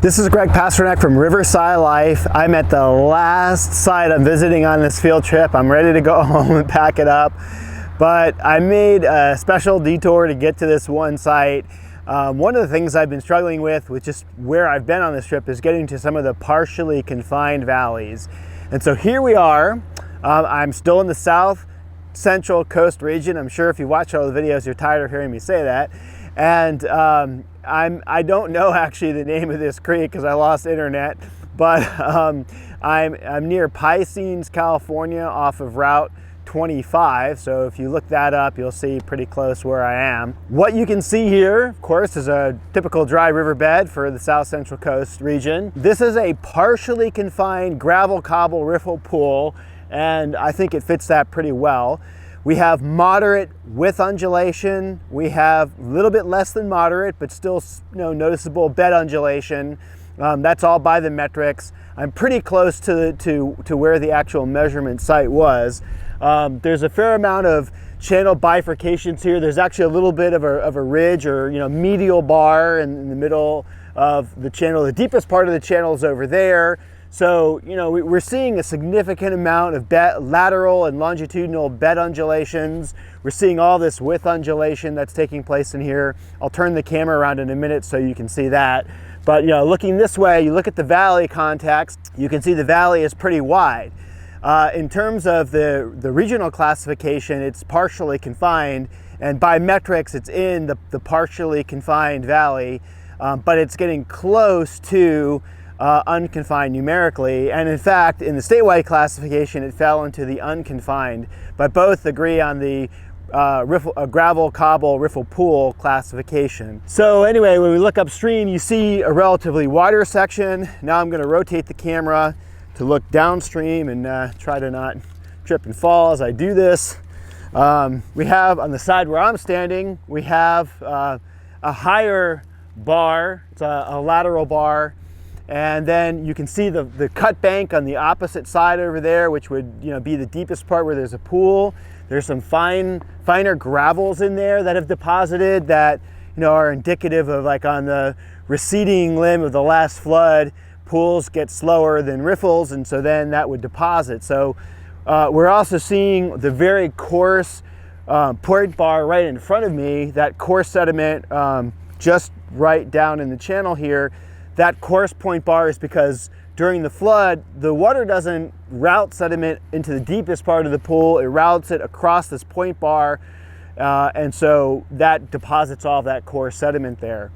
This is Greg Pasternak from Riverside Life. I'm at the last site I'm visiting on this field trip. I'm ready to go home and pack it up. But I made a special detour to get to this one site. One of the things I've been struggling with just where I've been on this trip is getting to some of the partially confined valleys. And so here we are. I'm still in the south central coast region. I'm sure if you watch all the videos, you're tired of hearing me say that. And I don't know actually the name of this creek because I lost internet, but I'm near Paicines, California, off of Route 25. So if you look that up, you'll see pretty close where I am. What you can see here, of course, is a typical dry riverbed for the south central coast region. This is a partially confined gravel cobble riffle pool, and I think it fits that pretty well. We have moderate with undulation. We have a little bit less than moderate, but still noticeable bed undulation. That's all by the metrics. I'm pretty close to where the actual measurement site was. There's a fair amount of channel bifurcations here. There's actually a little bit of a ridge or medial bar in the middle of the channel. The deepest part of the channel is over there. So, we're seeing a significant amount of lateral and longitudinal bed undulations. We're seeing all this width undulation that's taking place in here. I'll turn the camera around in a minute so you can see that. But, looking this way, you look at the valley context, you can see the valley is pretty wide. In terms of the regional classification, it's partially confined, and by metrics, it's in the partially confined valley, but it's getting close to unconfined numerically, and in fact in the statewide classification it fell into the unconfined, but both agree on the gravel cobble riffle pool classification. So anyway, when we look upstream you see a relatively wider section. Now I'm going to rotate the camera to look downstream and try to not trip and fall as I do this. We have on the side where I'm standing, we have a higher bar. It's a lateral bar. And then you can see the cut bank on the opposite side over there, which would be the deepest part where there's a pool. There's some finer gravels in there that have deposited that are indicative of, like, on the receding limb of the last flood, pools get slower than riffles, and so then that would deposit. So we're also seeing the very coarse point bar right in front of me, that coarse sediment just right down in the channel here. That coarse point bar is because during the flood, the water doesn't route sediment into the deepest part of the pool. It routes it across this point bar, and so that deposits all of that coarse sediment there.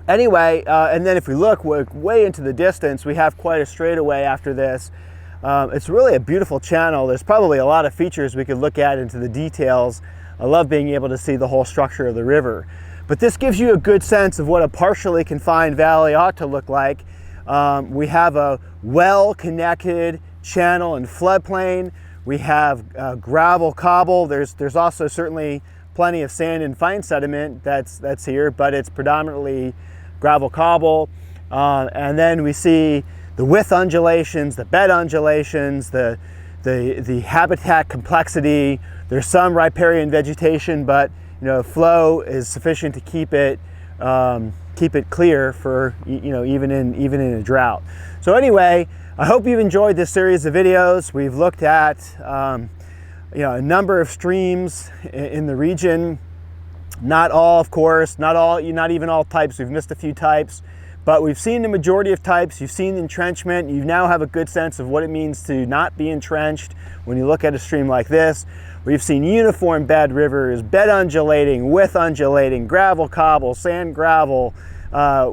Anyway, and then if we look way into the distance, we have quite a straightaway after this. It's really a beautiful channel. There's probably a lot of features we could look at into the details. I love being able to see the whole structure of the river. But this gives you a good sense of what a partially confined valley ought to look like. We have a well-connected channel and floodplain. We have gravel cobble. There's also certainly plenty of sand and fine sediment that's here, but it's predominantly gravel cobble. And then we see the width undulations, the bed undulations, the habitat complexity. There's some riparian vegetation, but flow is sufficient to keep it clear for even in a drought. So anyway, I hope you've enjoyed this series of videos. We've looked at a number of streams in the region. Not all, of course, not even all types. We've missed a few types, but we've seen the majority of types. You've seen entrenchment. You now have a good sense of what it means to not be entrenched when you look at a stream like this. We've seen uniform bed rivers, bed undulating, width undulating, gravel cobble, sand gravel. I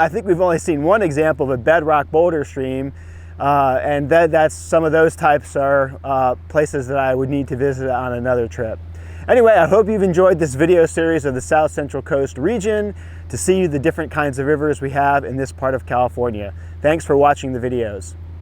think we've only seen one example of a bedrock boulder stream, and that's some of those types are places that I would need to visit on another trip. Anyway, I hope you've enjoyed this video series of the South Central Coast region to see the different kinds of rivers we have in this part of California. Thanks for watching the videos.